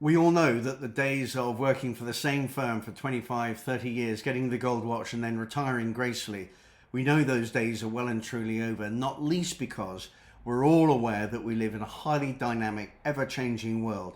We all know that the days of working for the same firm for 25, 30 years, getting the gold watch and then retiring gracefully, we know those days are well and truly over, not least because we're all aware that we live in a highly dynamic, ever-changing world.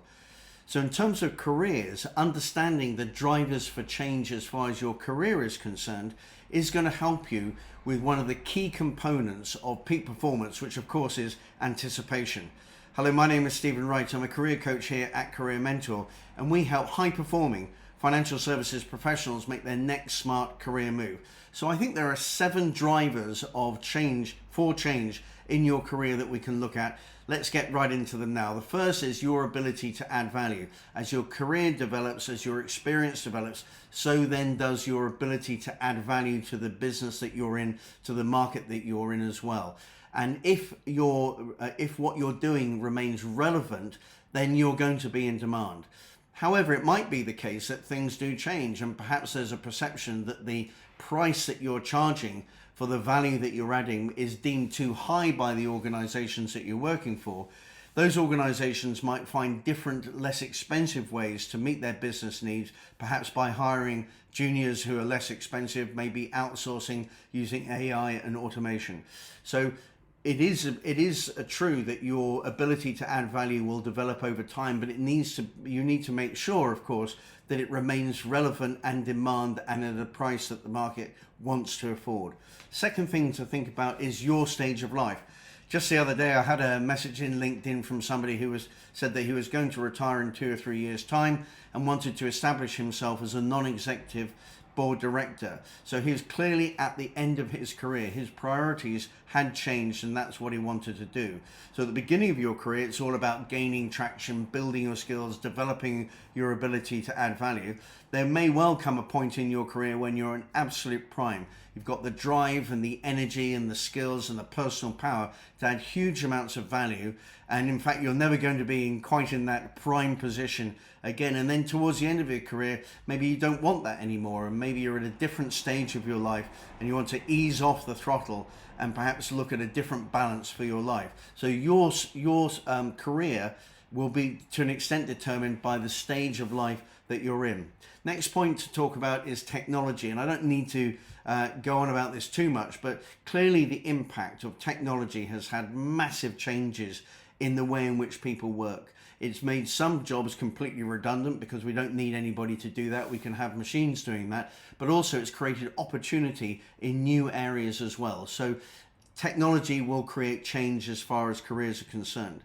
So in terms of careers, understanding the drivers for change as far as your career is concerned is going to help you with one of the key components of peak performance, which of course is anticipation. Hello, my name is Stephen Wright. I'm a career coach here at Career Mentor, and we help high-performing financial services professionals make their next smart career move. So I think there are 7 drivers of change in your career that we can look at. Let's get right into them now. The first is your ability to add value. As your career develops, as your experience develops, so then does your ability to add value to the business that you're in, to the market that you're in as well. And if what you're doing remains relevant, then you're going to be in demand. However, it might be the case that things do change, and perhaps there's a perception that the price that you're charging for the value that you're adding is deemed too high by the organizations that you're working for. Those organizations might find different, less expensive ways to meet their business needs, perhaps by hiring juniors who are less expensive, maybe outsourcing using AI and automation. So it is true that your ability to add value will develop over time, but you need to make sure, of course, that it remains relevant and demand and at a price that the market wants to afford. Second thing to think about is your stage of life. Just the other day, I had a message in LinkedIn from somebody who said that he was going to retire in 2 or 3 years' time and wanted to establish himself as a non-executive board director. So he was clearly at the end of his career. His priorities had changed, and that's what he wanted to do. So at the beginning of your career, it's all about gaining traction, building your skills, developing your ability to add value. There may well come a point in your career when you're in absolute prime. You've got the drive and the energy and the skills and the personal power to add huge amounts of value. And in fact, you're never going to be quite in that prime position again. And then towards the end of your career, maybe you don't want that anymore. And maybe you're at a different stage of your life and you want to ease off the throttle and perhaps look at a different balance for your life. So your career will be to an extent determined by the stage of life that you're in. Next point to talk about is technology, and I don't need to go on about this too much, but clearly the impact of technology has had massive changes in the way in which people work. It's made some jobs completely redundant because we don't need anybody to do that. We can have machines doing that, but also it's created opportunity in new areas as well. So technology will create change as far as careers are concerned.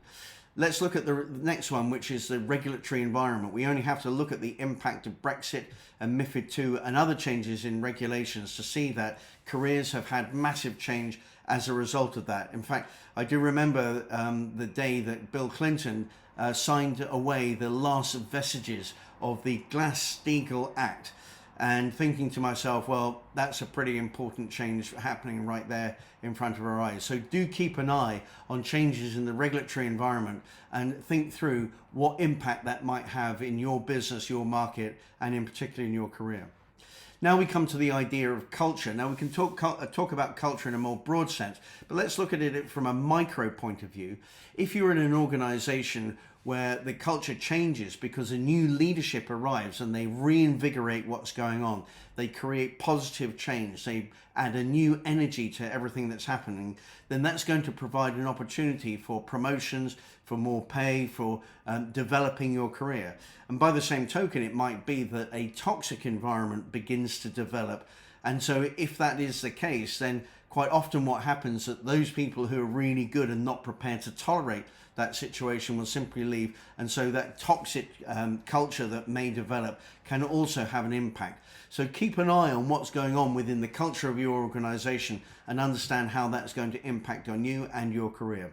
Let's look at the next one, which is the regulatory environment. We only have to look at the impact of Brexit and MiFID II and other changes in regulations to see that careers have had massive change as a result of that. In fact, I do remember the day that Bill Clinton signed away the last vestiges of the Glass-Steagall Act, and thinking to myself, well, that's a pretty important change happening right there in front of our eyes. So do keep an eye on changes in the regulatory environment and think through what impact that might have in your business, your market, and in particular in your career. Now we come to the idea of culture. Now we can talk about culture in a more broad sense, but let's look at it from a micro point of view. If you're in an organization where the culture changes because a new leadership arrives and they reinvigorate what's going on, they create positive change, they add a new energy to everything that's happening, then that's going to provide an opportunity for promotions, for more pay, for developing your career. And by the same token, it might be that a toxic environment begins to develop. And so if that is the case, then quite often what happens is that those people who are really good and not prepared to tolerate that situation will simply leave, and so that toxic culture that may develop can also have an impact. So keep an eye on what's going on within the culture of your organization and understand how that's going to impact on you and your career.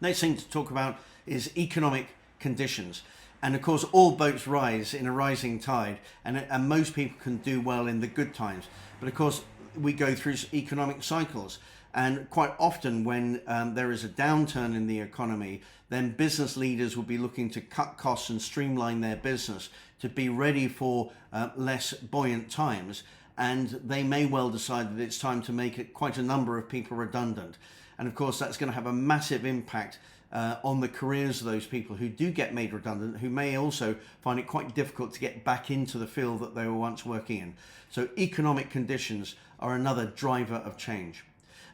Next thing to talk about is economic conditions. And of course, all boats rise in a rising tide, and most people can do well in the good times. But of course, we go through economic cycles. And quite often when there is a downturn in the economy, then business leaders will be looking to cut costs and streamline their business to be ready for less buoyant times. And they may well decide that it's time to make quite a number of people redundant. And of course, that's going to have a massive impact on the careers of those people who do get made redundant, who may also find it quite difficult to get back into the field that they were once working in. So economic conditions are another driver of change.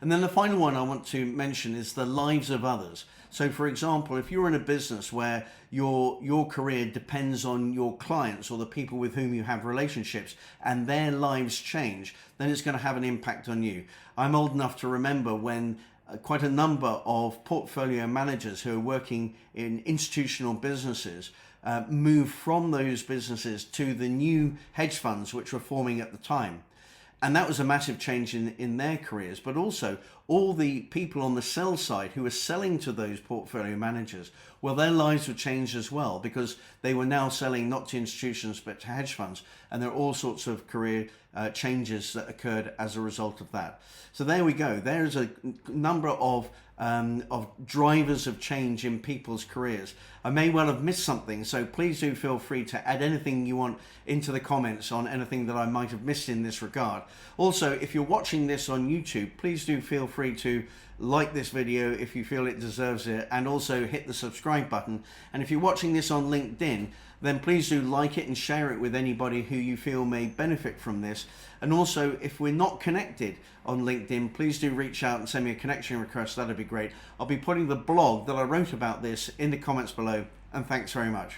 And then the final one I want to mention is the lives of others. So for example, if you're in a business where your career depends on your clients or the people with whom you have relationships and their lives change, then it's going to have an impact on you. I'm old enough to remember when quite a number of portfolio managers who are working in institutional businesses moved from those businesses to the new hedge funds which were forming at the time. And that was a massive change in their careers, but also all the people on the sell side who were selling to those portfolio managers, well, their lives were changed as well, because they were now selling not to institutions but to hedge funds, and there are all sorts of career changes that occurred as a result of that. So there we go. There's a number of drivers of change in people's careers. I may well have missed something, so please do feel free to add anything you want into the comments on anything that I might have missed in this regard. Also, if you're watching this on YouTube, please do feel free to like this video if you feel it deserves it, and also hit the subscribe button. And if you're watching this on LinkedIn, then please do like it and share it with anybody who you feel may benefit from this. And also, if we're not connected on LinkedIn, please do reach out and send me a connection request. That'd be great. I'll be putting the blog that I wrote about this in the comments below, and thanks very much.